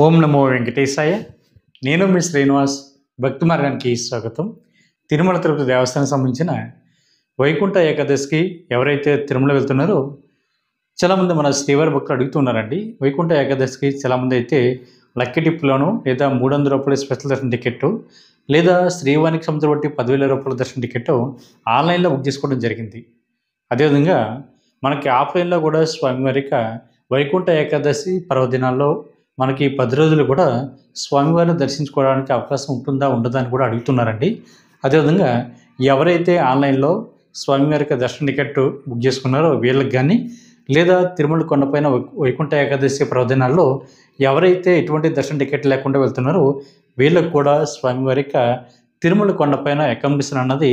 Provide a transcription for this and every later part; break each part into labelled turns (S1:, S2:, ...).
S1: ఓం నమో వెంకటేశాయ. నేను మీ శ్రీనివాస్. భక్తి మార్గానికి స్వాగతం. తిరుమల తిరుపతి దేవస్థానం సంబంధించిన వైకుంఠ ఏకాదశికి ఎవరైతే తిరుమల వెళ్తున్నారో చాలామంది మన శ్రీవారి భక్తులు అడుగుతున్నారండి. వైకుంఠ ఏకాదశికి చాలామంది అయితే లక్కీ టిప్లోను లేదా 300 రూపాయల స్పెషల్ దర్శన టికెట్ లేదా శ్రీవారికి సంబంధించిన బట్టి 10,000 రూపాయల దర్శన టికెట్ ఆన్లైన్లో బుక్ చేసుకోవడం జరిగింది. అదేవిధంగా మనకి ఆఫ్లైన్లో కూడా స్వామివారిక వైకుంఠ ఏకాదశి పర్వదినాల్లో మనకి 10 రోజులు కూడా స్వామివారిని దర్శించుకోవడానికి అవకాశం ఉంటుందా ఉండదా అని కూడా అడుగుతున్నారండి. అదేవిధంగా ఎవరైతే ఆన్లైన్లో స్వామివారికి దర్శన టికెట్ బుక్ చేసుకున్నారో వీళ్ళకి కానీ లేదా తిరుమల కొండపైన వైకుంఠ ఏకాదశి పర్వదినాల్లో ఎవరైతే ఎటువంటి దర్శన టికెట్ లేకుండా వెళ్తున్నారో వీళ్ళకి కూడా స్వామివారిక తిరుమల కొండపైన అకామిడేషన్ అన్నది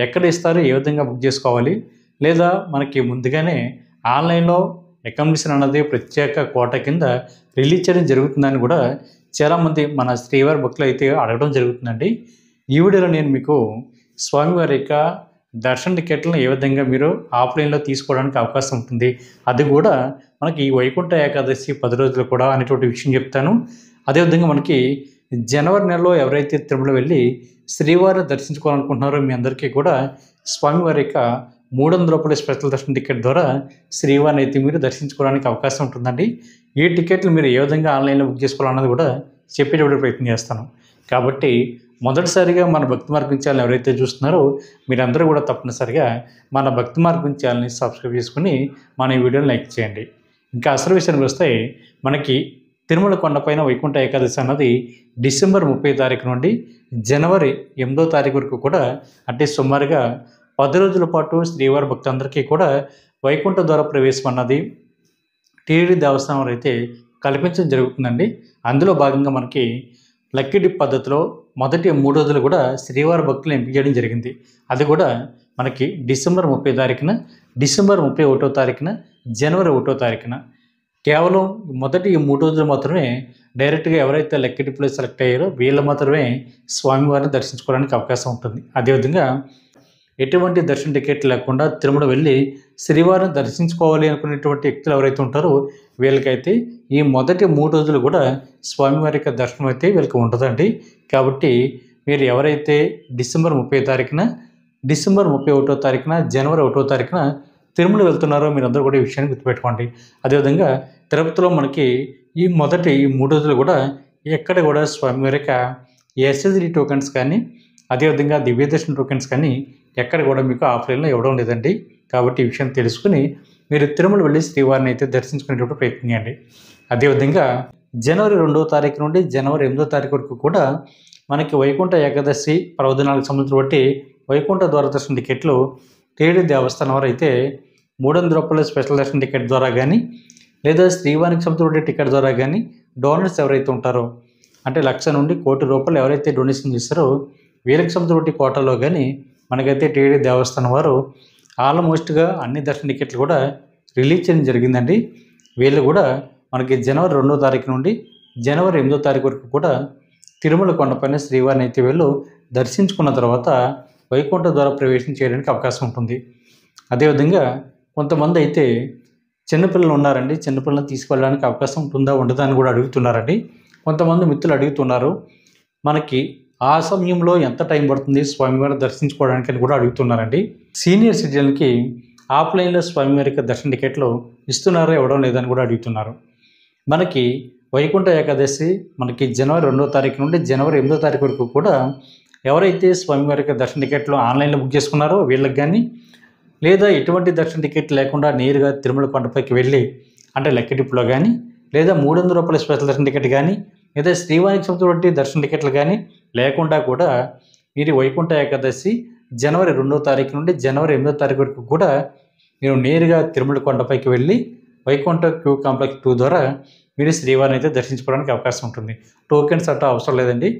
S1: ఎక్కడ ఇస్తారు, ఏ విధంగా బుక్ చేసుకోవాలి, లేదా మనకి ముందుగానే ఆన్లైన్లో అకామిడేషన్ అన్నది ప్రత్యేక కోట కింద రిలీజ్ చేయడం జరుగుతుందని కూడా చాలామంది మన శ్రీవారి భక్తులు అయితే అడగడం జరుగుతుందండి. ఈ వీడియోలో నేను మీకు స్వామివారి యొక్క దర్శన టికెట్లను ఏ విధంగా మీరు ఆఫ్లైన్లో తీసుకోవడానికి అవకాశం ఉంటుంది, అది కూడా మనకి ఈ వైకుంఠ ఏకాదశి 10 రోజులు కూడా అనేటువంటి విషయం చెప్తాను. అదేవిధంగా మనకి జనవరి నెలలో ఎవరైతే తిరుమల వెళ్ళి శ్రీవారిని దర్శించుకోవాలనుకుంటున్నారో మీ అందరికీ కూడా స్వామివారి యొక్క 300 రూపాయల స్పెషల్ దర్శన టికెట్ ద్వారా శ్రీవారిని అయితే మీరు దర్శించుకోవడానికి అవకాశం ఉంటుందండి. ఈ టికెట్లు మీరు ఏ విధంగా ఆన్లైన్లో బుక్ చేసుకోవాలన్నది కూడా చెప్పేటప్పుడు ప్రయత్నం చేస్తాను. కాబట్టి మొదటిసారిగా మన భక్తి మార్గం ఛానల్ ఎవరైతే చూస్తున్నారో మీరందరూ కూడా తప్పనిసరిగా మన భక్తి మార్గం ఛానల్ని సబ్స్క్రైబ్ చేసుకుని మన ఈ వీడియోని లైక్ చేయండి. ఇంకా అసలు విషయానికి వస్తే మనకి తిరుమల కొండపైన వైకుంఠ ఏకాదశి అన్నది డిసెంబర్ 30 తారీఖు నుండి జనవరి 8వ తారీఖు వరకు కూడా అంటే సుమారుగా 10 రోజుల పాటు శ్రీవారి భక్తులందరికీ కూడా వైకుంఠ ద్వార ప్రవేశం అన్నది టీటీడీ దేవస్థానం అయితే కల్పించడం జరుగుతుందండి. అందులో భాగంగా మనకి లక్కీ డిప్ పద్ధతిలో మొదటి 3 రోజులు కూడా శ్రీవారి భక్తులు ఎంపిక చేయడం జరిగింది. అది కూడా మనకి డిసెంబర్ 30 తారీఖున, డిసెంబర్ 31వ తారీఖున, జనవరి 1వ తారీఖున కేవలం మొదటి ఈ 3 రోజులు మాత్రమే డైరెక్ట్గా ఎవరైతే లక్కీ డిప్లో సెలెక్ట్ అయ్యారో వీళ్ళు మాత్రమే స్వామివారిని దర్శించుకోవడానికి అవకాశం ఉంటుంది. అదేవిధంగా ఎటువంటి దర్శన టికెట్ లేకుండా తిరుమల వెళ్ళి శ్రీవారిని దర్శించుకోవాలి అనుకునేటువంటి వ్యక్తులు ఎవరైతే ఉంటారో వీళ్ళకైతే ఈ మొదటి 3 రోజులు కూడా స్వామివారి యొక్క దర్శనం అయితే వీళ్ళకి ఉంటుందండి. కాబట్టి మీరు ఎవరైతే డిసెంబర్ 30 తారీఖున, డిసెంబర్ 31వ తారీఖున, జనవరి 1వ తారీఖున తిరుమల వెళ్తున్నారో మీరందరూ కూడా ఈ విషయాన్ని గుర్తుపెట్టుకోండి. అదేవిధంగా తిరుపతిలో మనకి ఈ మొదటి 3 రోజులు కూడా ఎక్కడ కూడా స్వామివారి యొక్క ఎస్ఎస్డి టోకెన్స్ కానీ అదేవిధంగా దివ్యదర్శన టోకెన్స్ కానీ ఎక్కడ కూడా మీకు ఆఫ్లైన్లో ఇవ్వడం లేదండి. కాబట్టి ఈ విషయం తెలుసుకుని మీరు తిరుమల వెళ్ళి శ్రీవారిని అయితే దర్శించుకునేటప్పుడు ప్రయత్నించండి. అదేవిధంగా జనవరి 2వ తారీఖు నుండి జనవరి 8వ తారీఖు వరకు కూడా మనకి వైకుంఠ ఏకాదశి పర్వదినాలకు సంబంధించిన బట్టి వైకుంఠ ద్వార దర్శన టికెట్లు టీటీడీ దేవస్థానం వారు అయితే 300 రూపాయల స్పెషల్ దర్శన టికెట్ ద్వారా కానీ లేదా శ్రీవారికి సంబంధించిన టికెట్ ద్వారా కానీ డోనర్స్ ఎవరైతే ఉంటారో అంటే 1,00,000 నుండి 1,00,00,000 ఎవరైతే డొనేషన్ చేస్తారో వీళ్ళకి సంబంధించిన కోటాలో కానీ మనకైతే టీటీడీ దేవస్థానం వారు ఆల్మోస్ట్గా అన్ని దర్శన టికెట్లు కూడా రిలీజ్ చేయడం జరిగిందండి. వీళ్ళు కూడా మనకి జనవరి 2వ తారీఖు నుండి జనవరి 8వ తారీఖు వరకు కూడా తిరుమల కొండపైన శ్రీవారిని అయితే వీళ్ళు దర్శించుకున్న తర్వాత వైకుంఠ ద్వారా ప్రవేశం చేయడానికి అవకాశం ఉంటుంది. అదేవిధంగా కొంతమంది అయితే చిన్నపిల్లలు ఉన్నారండి, చిన్నపిల్లలను తీసుకెళ్ళడానికి అవకాశం ఉంటుందా ఉండదా అని కూడా అడుగుతున్నారండి. కొంతమంది మిత్రులు అడుగుతున్నారు మనకి ఆ సమయంలో ఎంత టైం పడుతుంది స్వామివారిని దర్శించుకోవడానికి అని కూడా అడుగుతున్నారండి. సీనియర్ సిటిజన్కి ఆఫ్లైన్లో స్వామివారి దర్శన టికెట్లు ఇస్తున్నారో ఇవ్వడం లేదని కూడా అడుగుతున్నారు. మనకి వైకుంఠ ఏకాదశి మనకి జనవరి 2వ తారీఖు నుండి జనవరి 8వ తారీఖు వరకు కూడా ఎవరైతే స్వామివారి దర్శన టికెట్లు ఆన్లైన్లో బుక్ చేసుకున్నారో వీళ్ళకి కానీ లేదా ఎటువంటి దర్శన టికెట్ లేకుండా నేరుగా తిరుమల కొండపైకి వెళ్ళి అంటే లక్కీ డిప్లో కానీ లేదా 300 రూపాయల స్పెషల్ దర్శన టికెట్ కానీ లేదా శ్రీవారికి సంబంధించిన దర్శన టికెట్లు కానీ లేకుండా కూడా మీరు వైకుంఠ ఏకాదశి జనవరి 2వ తారీఖు నుండి జనవరి 8వ తారీఖు వరకు కూడా మీరు నేరుగా తిరుమల కొండపైకి వెళ్ళి వైకుంఠ క్యూ కాంప్లెక్స్ 2 ద్వారా మీరు శ్రీవారిని అయితే దర్శించుకోవడానికి అవకాశం ఉంటుంది. టోకెన్స్ అట్లా అవసరం లేదండి.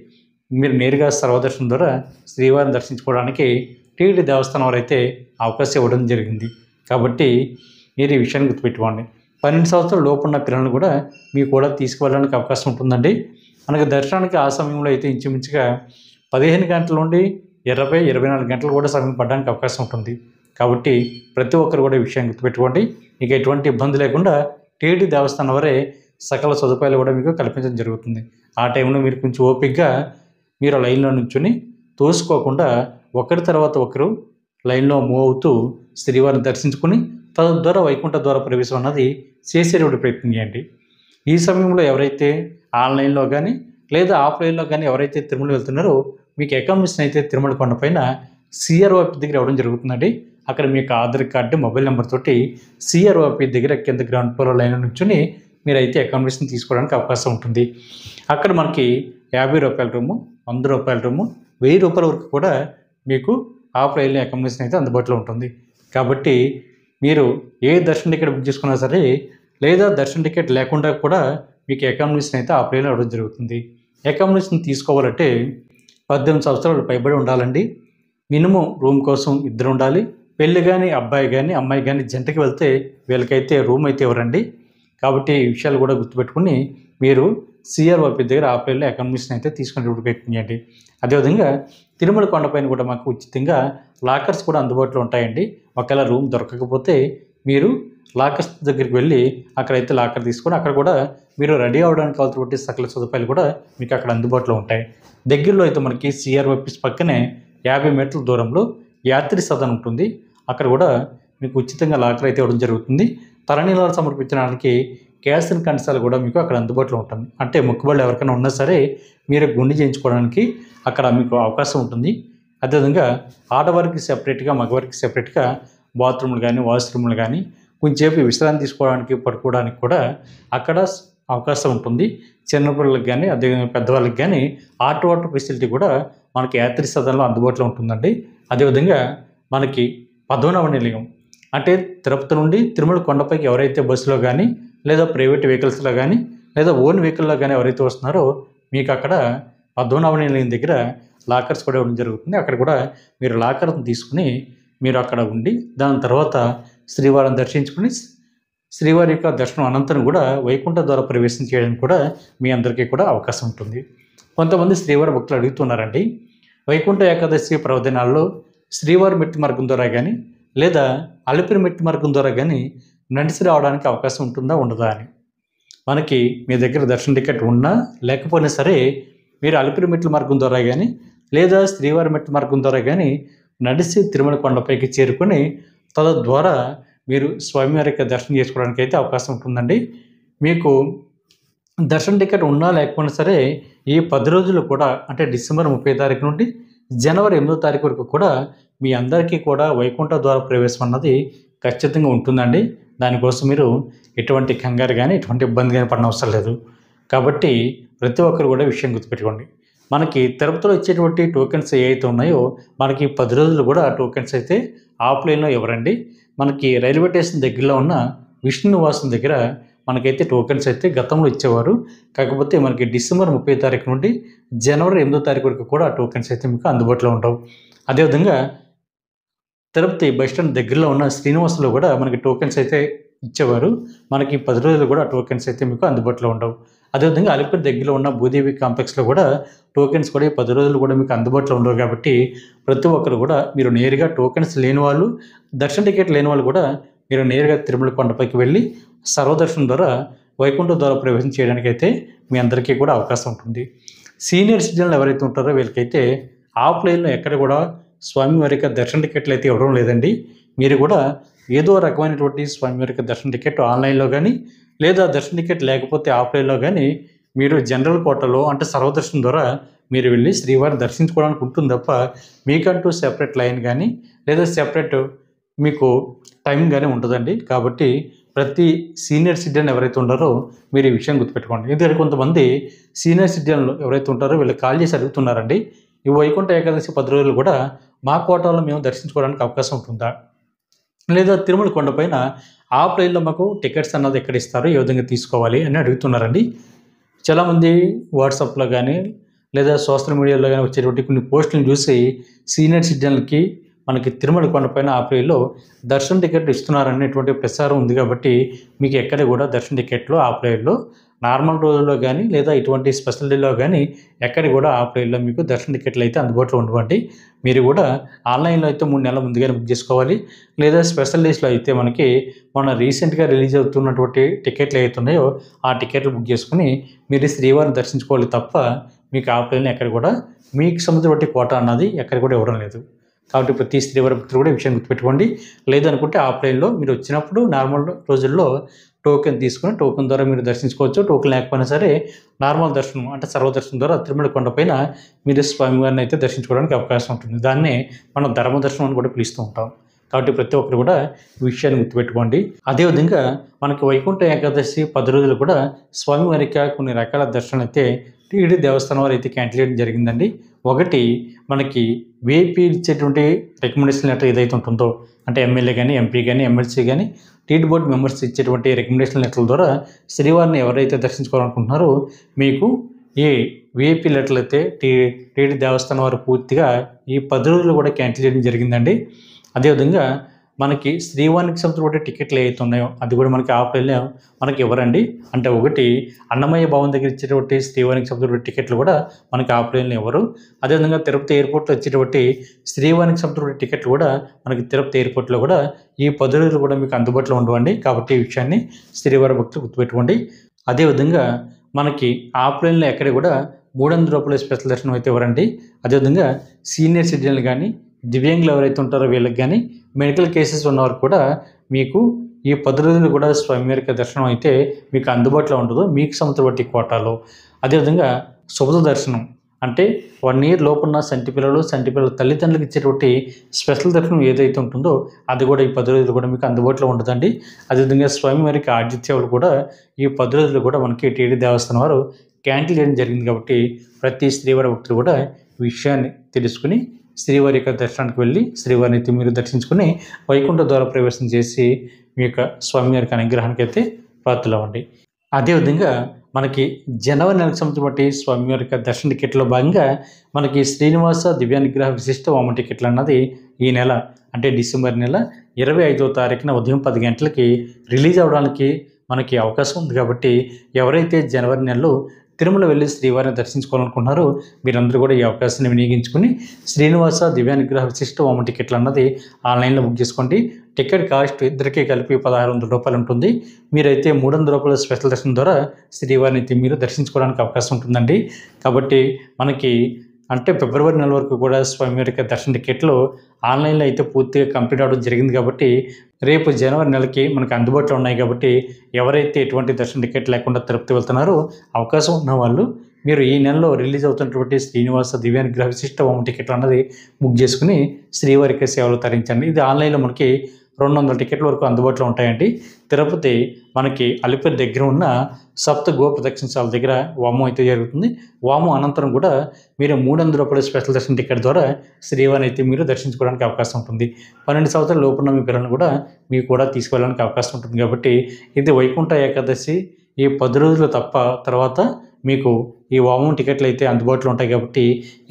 S1: మీరు నేరుగా సర్వదర్శనం ద్వారా శ్రీవారిని దర్శించుకోవడానికి టీటీడీ దేవస్థానం వారు అయితే అవకాశం ఇవ్వడం జరిగింది. కాబట్టి మీరు ఈ విషయాన్ని గుర్తుపెట్టుకోండి. 12 సంవత్సరాల లోపు ఉన్న పిల్లలను కూడా మీకు కూడా తీసుకువెళ్ళడానికి అవకాశం ఉంటుందండి. మనకి దర్శనానికి ఆ సమయంలో అయితే ఇంచుమించుగా 15 గంటల నుండి 24 గంటలు కూడా సమయం పడడానికి అవకాశం ఉంటుంది. కాబట్టి ప్రతి ఒక్కరు కూడా ఈ విషయాన్ని గుర్తుపెట్టుకోండి. ఇక ఎటువంటి ఇబ్బంది లేకుండా టీటీడీ దేవస్థానం వారే సకల సదుపాయాలు కూడా మీకు కల్పించడం జరుగుతుంది. ఆ టైంలో మీరు కొంచెం ఓపికగా మీరు లైన్లో నుంచొని తోసుకోకుండా ఒకరి తర్వాత ఒకరు లైన్లో మూవ్ అవుతూ శ్రీవారిని దర్శించుకుని తద్వారా వైకుంఠ ద్వార ప్రవేశం అన్నది చేసేటువంటి ప్రయత్నం చేయండి. ఈ సమయంలో ఎవరైతే ఆన్లైన్లో కానీ లేదా ఆఫ్లైన్లో కానీ ఎవరైతే తిరుమల వెళ్తున్నారో మీకు అకామిడేషన్ అయితే తిరుమల కొండపైన సిఆర్ఓ ఆఫీస్ దగ్గర ఇవ్వడం జరుగుతుందండి. అక్కడ మీకు ఆధార్ కార్డు మొబైల్ నెంబర్ తోటి సిఆర్ఓ ఆఫీస్ దగ్గర కింద గ్రౌండ్ ఫ్లోర్ లైన్ నుంచుని మీరైతే అకామిడేషన్ తీసుకోవడానికి అవకాశం ఉంటుంది. అక్కడ మనకి ₹50 రూము, ₹100 రూము, ₹1000 వరకు కూడా మీకు ఆఫ్లైన్లో అకామిడేషన్ అయితే అందుబాటులో ఉంటుంది. కాబట్టి మీరు ఏ దర్శన టికెట్ బుక్ చేసుకున్నా సరే లేదా దర్శన టికెట్ లేకుండా కూడా మీకు అకామిడేషన్ అయితే ఆఫ్లైన్లో ఇవ్వడం జరుగుతుంది. అకామిడేషన్ తీసుకోవాలంటే 18 సంవత్సరాలు పైబడి ఉండాలండి. మినిమం రూమ్ కోసం ఇద్దరు ఉండాలి. పెళ్ళి కానీ అబ్బాయి కానీ అమ్మాయి కానీ జంటకి వెళ్తే వీళ్ళకైతే రూమ్ అయితే ఇవ్వరండి. కాబట్టి ఈ విషయాలు కూడా గుర్తుపెట్టుకుని మీరు సిఆర్ఓ ఆఫీస్ దగ్గర ఆఫ్లైన్లో అకామిడేషన్ అయితే తీసుకునేటువంటి ప్రయత్నం చేయండి. అదేవిధంగా తిరుమల కొండపైన కూడా మాకు ఉచితంగా లాకర్స్ కూడా అందుబాటులో ఉంటాయండి. ఒకవేళ రూమ్ దొరకకపోతే మీరు లాకర్స్ దగ్గరికి వెళ్ళి అక్కడైతే లాకర్ తీసుకొని అక్కడ కూడా మీరు రెడీ అవ్వడానికి కావాల్సినటువంటి సకల సదుపాయాలు కూడా మీకు అక్కడ అందుబాటులో ఉంటాయి. దగ్గరలో అయితే మనకి సిఆర్ఓ ఆఫీస్ పక్కనే 50 మీటర్ల దూరంలో యాత్రి సదన్ ఉంటుంది. అక్కడ కూడా మీకు ఉచితంగా లాకర్ అయితే ఇవ్వడం జరుగుతుంది. తలనీలాలు సమర్పించడానికి క్యాష్ అండ్ కండసాలు కూడా మీకు అక్కడ అందుబాటులో ఉంటుంది. అంటే మొక్కుబళ్ళు ఎవరికైనా ఉన్నా సరే మీరు గుండె చేయించుకోవడానికి అక్కడ మీకు అవకాశం ఉంటుంది. అదేవిధంగా ఆడవారికి సెపరేట్గా మగవారికి సెపరేట్గా బాత్రూమ్లు కానీ వాష్రూమ్లు కానీ కొంచెంసేపు విశ్రాంతి తీసుకోవడానికి పడుకోవడానికి కూడా అక్కడ అవకాశం ఉంటుంది. చిన్నపిల్లలకు కానీ అదేవిధంగా పెద్దవాళ్ళకి కానీ హాట్ వాటర్ ఫెసిలిటీ కూడా మనకి యాత్రి సదన్లో అందుబాటులో ఉంటుందండి. అదేవిధంగా మనకి పద్మనాభ నిలయం అంటే తిరుపతి నుండి తిరుమల కొండపైకి ఎవరైతే బస్సులో కానీ లేదా ప్రైవేట్ వెహికల్స్లో కానీ లేదా ఓన్ వెహికల్లో కానీ ఎవరైతే వస్తున్నారో మీకు అక్కడ పద్మనాభ నిలయం దగ్గర లాకర్స్ కూడా ఇవ్వడం జరుగుతుంది. అక్కడ కూడా మీరు లాకర్ని తీసుకుని మీరు అక్కడ ఉండి దాని తర్వాత శ్రీవారిని దర్శించుకుని శ్రీవారి యొక్క దర్శనం అనంతరం కూడా వైకుంఠ ద్వారా ప్రవేశం చేయడానికి కూడా మీ అందరికీ కూడా అవకాశం ఉంటుంది. కొంతమంది శ్రీవారి భక్తులు అడుగుతున్నారండి, వైకుంఠ ఏకాదశి పర్వదినాల్లో శ్రీవారి మెట్టి మార్గం ద్వారా కానీ లేదా అలిపిరి మెట్టి మార్గం ద్వారా కానీ నడిచి రావడానికి అవకాశం ఉంటుందా ఉండదా అని. మనకి మీ దగ్గర దర్శన టికెట్ ఉన్నా లేకపోయినా సరే మీరు అలిపిరి మెట్ల మార్గం ద్వారా కానీ లేదా శ్రీవారి మెట్టి మార్గం ద్వారా కానీ నడిచి తిరుమల కొండపైకి చేరుకొని తద్వారా మీరు స్వామివారి యొక్క దర్శనం చేసుకోవడానికి అయితే అవకాశం ఉంటుందండి. మీకు దర్శన టికెట్ ఉన్నా లేకపోయినా సరే ఈ 10 రోజులు కూడా అంటే డిసెంబర్ 30 తారీఖు నుండి జనవరి 8వ తారీఖు వరకు కూడా మీ అందరికీ కూడా వైకుంఠ ద్వార ప్రవేశం అన్నది ఖచ్చితంగా ఉంటుందండి. దానికోసం మీరు ఎటువంటి కంగారు కానీ ఎటువంటి ఇబ్బంది కానీ పడిన అవసరం లేదు. కాబట్టి ప్రతి ఒక్కరు కూడా విషయం గుర్తుపెట్టుకోండి. మనకి తిరుపతిలో ఇచ్చేటువంటి టోకెన్స్ ఏవైతే ఉన్నాయో మనకి 10 రోజులు కూడా టోకెన్స్ అయితే ఆఫ్లైన్లో ఇవ్వరండి. మనకి రైల్వే స్టేషన్ దగ్గరలో ఉన్న విష్ణు నివాసం దగ్గర మనకైతే టోకెన్స్ అయితే గతంలో ఇచ్చేవారు. కాకపోతే మనకి డిసెంబర్ 30 తారీఖు నుండి జనవరి 8వ తారీఖు వరకు కూడా టోకెన్స్ అయితే మీకు అందుబాటులో ఉండవు. అదేవిధంగా తిరుపతి బస్టాండ్ దగ్గరలో ఉన్న శ్రీనివాసంలో కూడా మనకి టోకెన్స్ అయితే ఇచ్చేవారు. మనకి 10 రోజులు కూడా టోకెన్స్ అయితే మీకు అందుబాటులో ఉండవు. అదేవిధంగా అలిపిరి దగ్గరలో ఉన్న భూదేవి కాంప్లెక్స్లో కూడా టోకెన్స్ కూడా 10 రోజులు కూడా మీకు అందుబాటులో ఉండవు. కాబట్టి ప్రతి ఒక్కరు కూడా మీరు నేరుగా టోకెన్స్ లేని వాళ్ళు, దర్శన టికెట్ లేని వాళ్ళు కూడా మీరు నేరుగా తిరుమల కొండపైకి వెళ్ళి సర్వదర్శనం ద్వారా వైకుంఠ ద్వారా ప్రవేశం చేయడానికి అయితే మీ అందరికీ కూడా అవకాశం ఉంటుంది. సీనియర్ సిటిజన్లు ఎవరైతే ఉంటారో వీళ్ళకైతే ఆఫ్లైన్లో ఎక్కడ కూడా స్వామివారి యొక్క దర్శన టికెట్లు అయితే ఇవ్వడం లేదండి. మీరు కూడా ఏదో రకమైనటువంటి స్వామివారి యొక్క దర్శన టికెట్ ఆన్లైన్లో కానీ లేదా దర్శన టికెట్ లేకపోతే ఆఫ్లైన్లో కానీ మీరు జనరల్ కోటాలో అంటే సర్వదర్శనం ద్వారా మీరు వెళ్ళి శ్రీవారిని దర్శించుకోవడానికి ఉంటుంది తప్ప మీకంటూ సెపరేట్ లైన్ కానీ లేదా సెపరేట్ మీకు టైం కానీ ఉంటుందండి. కాబట్టి ప్రతి సీనియర్ సిటిజన్ ఎవరైతే ఉన్నారో మీరు ఈ విషయం గుర్తుపెట్టుకోండి. ఎందుకంటే కొంతమంది సీనియర్ సిటిజన్లు ఎవరైతే ఉంటారో వీళ్ళు కాల్ చేసి అడుగుతున్నారండి, ఈ వైకుంఠ ఏకాదశి 10 రోజులు కూడా మా కోటాలో మేము దర్శించుకోవడానికి అవకాశం ఉంటుందా, లేదా తిరుమల కొండపైన ఆఫ్లైన్లో మాకు టికెట్స్ అన్నది ఎక్కడ ఇస్తారు, ఏ విధంగా తీసుకోవాలి అని అడుగుతున్నారండి. చాలామంది వాట్సాప్లో కానీ లేదా సోషల్ మీడియాలో కానీ వచ్చేటువంటి కొన్ని పోస్టులను చూసి సీనియర్ సిటిజన్లకి మనకి తిరుమల కొండపైన ఆపరేలో దర్శన టికెట్లు ఇస్తున్నారనేటువంటి ప్రచారం ఉంది కాబట్టి మీకు ఎక్కడ కూడా దర్శన టికెట్లు ఆపరేలో నార్మల్ రోజుల్లో కానీ లేదా ఇటువంటి స్పెషల్ డేలో కానీ ఎక్కడ కూడా ఆపరేలో మీకు దర్శన టికెట్లు అయితే అందుబాటులో ఉండవండి. మీరు కూడా ఆన్లైన్లో అయితే 3 నెలల ముందుగానే బుక్ చేసుకోవాలి. లేదా స్పెషల్ డేస్లో అయితే మనకి మొన్న రీసెంట్గా రిలీజ్ అవుతున్నటువంటి టికెట్లు ఏవైతే ఉన్నాయో ఆ టికెట్లు బుక్ చేసుకుని మీరు శ్రీవారిని దర్శించుకోవాలి తప్ప మీకు ఆఫ్లైన్లో ఎక్కడ కూడా మీకు సంబంధించిన కోట అన్నది ఎక్కడ కూడా ఇవ్వడం లేదు. కాబట్టి ప్రతి శ్రీవారి భక్తులు కూడా ఈ విషయం గుర్తుపెట్టుకోండి. లేదనుకుంటే ఆఫ్లైన్లో మీరు వచ్చినప్పుడు నార్మల్ రోజుల్లో టోకెన్ తీసుకుని టోకెన్ ద్వారా మీరు దర్శించుకోవచ్చు. టోకెన్ లేకపోయినా సరే నార్మల్ దర్శనం అంటే సర్వదర్శనం ద్వారా తిరుమల కొండపైన మీరు స్వామివారిని అయితే దర్శించుకోవడానికి అవకాశం ఉంటుంది. దాన్నే మనం ధర్మ దర్శనం అని కూడా పిలుస్తూ ఉంటాం. కాబట్టి ప్రతి ఒక్కరు కూడా ఈ విషయాన్ని గుర్తుపెట్టుకోండి. అదేవిధంగా మనకి వైకుంఠ ఏకాదశి 10 రోజులు కూడా స్వామివారికి కొన్ని రకాల దర్శనాలు అయితే టీటీడీ దేవస్థానం వారు అయితే క్యాన్సిల్ చేయడం జరిగిందండి. ఒకటి మనకి వీఐపీ ఇచ్చేటువంటి రికమెండేషన్ లెటర్ ఏదైతే ఉంటుందో అంటే ఎమ్మెల్యే కానీ ఎంపీ కానీ ఎమ్మెల్సీ కానీ టీటీ బోర్డు మెంబర్స్ ఇచ్చేటువంటి రికమెండేషన్ లెటర్ల ద్వారా శ్రీవారిని ఎవరైతే దర్శించుకోవాలనుకుంటున్నారో మీకు ఈ వీఐపీ లెటర్లు అయితే టీటీ దేవస్థానం వారు పూర్తిగా ఈ 10 రోజులు కూడా క్యాన్సిల్ చేయడం జరిగిందండి. అదేవిధంగా మనకి శ్రీవారికి సంబంధించిన టికెట్లు ఏవైతే ఉన్నాయో అది కూడా మనకి ఆఫ్లైన్లో మనకి ఇవ్వరండి. అంటే ఒకటి అన్నమయ్య భవన్ దగ్గర ఇచ్చేటువంటి శ్రీవారికి సంబంధించిన టికెట్లు కూడా మనకి ఆఫ్లైన్లో ఇవ్వరు. అదేవిధంగా తిరుపతి ఎయిర్పోర్ట్లో వచ్చేటువంటి శ్రీవారికి సంబంధించిన టికెట్లు కూడా మనకి తిరుపతి ఎయిర్పోర్ట్లో కూడా ఈ 10 రోజులు కూడా మీకు అందుబాటులో ఉండవండి. కాబట్టి ఈ విషయాన్ని శ్రీవారి భక్తులు గుర్తుపెట్టుకోండి. అదేవిధంగా మనకి ఆఫ్లైన్లో ఎక్కడ కూడా ₹300 స్పెషల్ దర్శనం అయితే ఇవ్వరండి. అదేవిధంగా సీనియర్ సిటిజన్లు కానీ దివ్యాంగులు ఎవరైతే ఉంటారో వీళ్ళకి కానీ మెడికల్ కేసెస్ ఉన్నవారు కూడా మీకు ఈ 10 రోజులు కూడా స్వామివారికి దర్శనం అయితే మీకు అందుబాటులో ఉండదు మీకు సంబంధించిన కోటాలో. అదేవిధంగా శుభ దర్శనం అంటే 1 ఇయర్ లోపున్న సంటి పిల్లల తల్లిదండ్రులకు ఇచ్చేటువంటి స్పెషల్ దర్శనం ఏదైతే ఉంటుందో అది కూడా ఈ 10 రోజులు కూడా మీకు అందుబాటులో ఉండదండి. అదేవిధంగా స్వామివారికి ఆర్జిత సేవలు కూడా ఈ 10 రోజులు కూడా మనకి టీటీ దేవస్థానం వారు క్యాన్సిల్ చేయడం జరిగింది. కాబట్టి ప్రతి శ్రీవారి భక్తులు కూడా ఈ విషయాన్ని తెలుసుకుని శ్రీవారి యొక్క దర్శనానికి వెళ్ళి శ్రీవారిని అయితే మీరు దర్శించుకుని వైకుంఠ ద్వార ప్రవేశం చేసి మీ యొక్క స్వామివారికి అనుగ్రహానికి అయితే పాత్రలవ్వండి. అదేవిధంగా మనకి జనవరి నెలకు సంబంధించి స్వామివారి యొక్క దర్శన టికెట్లో భాగంగా మనకి శ్రీనివాస దివ్యానుగ్రహ విశిష్ట వామ టికెట్లు అన్నది ఈ నెల అంటే డిసెంబర్ నెల 25వ తారీఖున ఉదయం 10 గంటలకి రిలీజ్ అవ్వడానికి మనకి అవకాశం ఉంది. కాబట్టి ఎవరైతే జనవరి నెలలో తిరుమల వెళ్ళి శ్రీవారిని దర్శించుకోవాలనుకుంటున్నారో మీరందరూ కూడా ఈ అవకాశాన్ని వినియోగించుకుని శ్రీనివాస దివ్యానుగ్రహ విశిష్ట వామ టికెట్లు అన్నది ఆన్లైన్లో బుక్ చేసుకోండి. టికెట్ కాస్ట్ ఇద్దరికీ కలిపి ₹1600 ఉంటుంది. మీరైతే ₹300 స్పెషల్ దర్శనం ద్వారా శ్రీవారిని అయితే మీరు దర్శించుకోవడానికి అవకాశం ఉంటుందండి. కాబట్టి మనకి అంటే ఫిబ్రవరి నెల వరకు కూడా స్వామివారి యొక్క దర్శన టికెట్లు ఆన్లైన్లో అయితే పూర్తిగా కంప్లీట్ అవ్వడం జరిగింది. కాబట్టి రేపు జనవరి నెలకి మనకు అందుబాటులో ఉన్నాయి. కాబట్టి ఎవరైతే ఎటువంటి దర్శన టికెట్ లేకుండా తిరుపతి వెళ్తున్నారో అవకాశం ఉన్న వాళ్ళు మీరు ఈ నెలలో రిలీజ్ అవుతున్నటువంటి శ్రీనివాస దివ్యానుగ్రహ విశిష్ట వామ టికెట్లు అన్నది బుక్ చేసుకుని శ్రీవారికి సేవలు తరించండి. ఇది ఆన్లైన్లో మనకి 200 టికెట్ల వరకు అందుబాటులో ఉంటాయండి. తిరుపతి మనకి అలిపిరి దగ్గర ఉన్న సప్త గో ప్రదక్షిణశాల దగ్గర వామం అయితే జరుగుతుంది. వామం అనంతరం కూడా మీరు ₹300 స్పెషల్ దర్శన టికెట్ ద్వారా శ్రీవారిని అయితే మీరు దర్శించుకోవడానికి అవకాశం ఉంటుంది. 12 సంవత్సరాల లోపున్న మీ పిల్లలను కూడా మీకు కూడా తీసుకెళ్ళడానికి అవకాశం ఉంటుంది. కాబట్టి ఇది వైకుంఠ ఏకాదశి ఈ 10 రోజులు తప్ప తర్వాత మీకు ఈ వామం టికెట్లు అయితే అందుబాటులో ఉంటాయి. కాబట్టి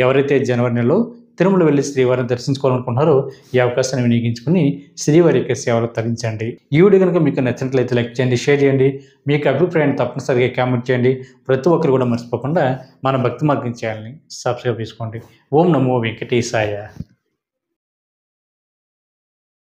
S1: ఎవరైతే జనవరి నెలలో తిరుమల వెళ్ళి శ్రీవారిని దర్శించుకోవాలనుకుంటున్నారో ఈ అవకాశాన్ని వినియోగించుకుని శ్రీవారి యొక్క సేవలు తరించండి. ఈ వీడియో కనుక మీకు నచ్చినట్లయితే లైక్ చేయండి, షేర్ చేయండి. మీకు అభిప్రాయాన్ని తప్పనిసరిగా కామెంట్ చేయండి. ప్రతి ఒక్కరు కూడా మర్చిపోకుండా మన భక్తి మార్గం ఛానల్ని సబ్స్క్రైబ్ చేసుకోండి. ఓం నమో వెంకటేశాయ.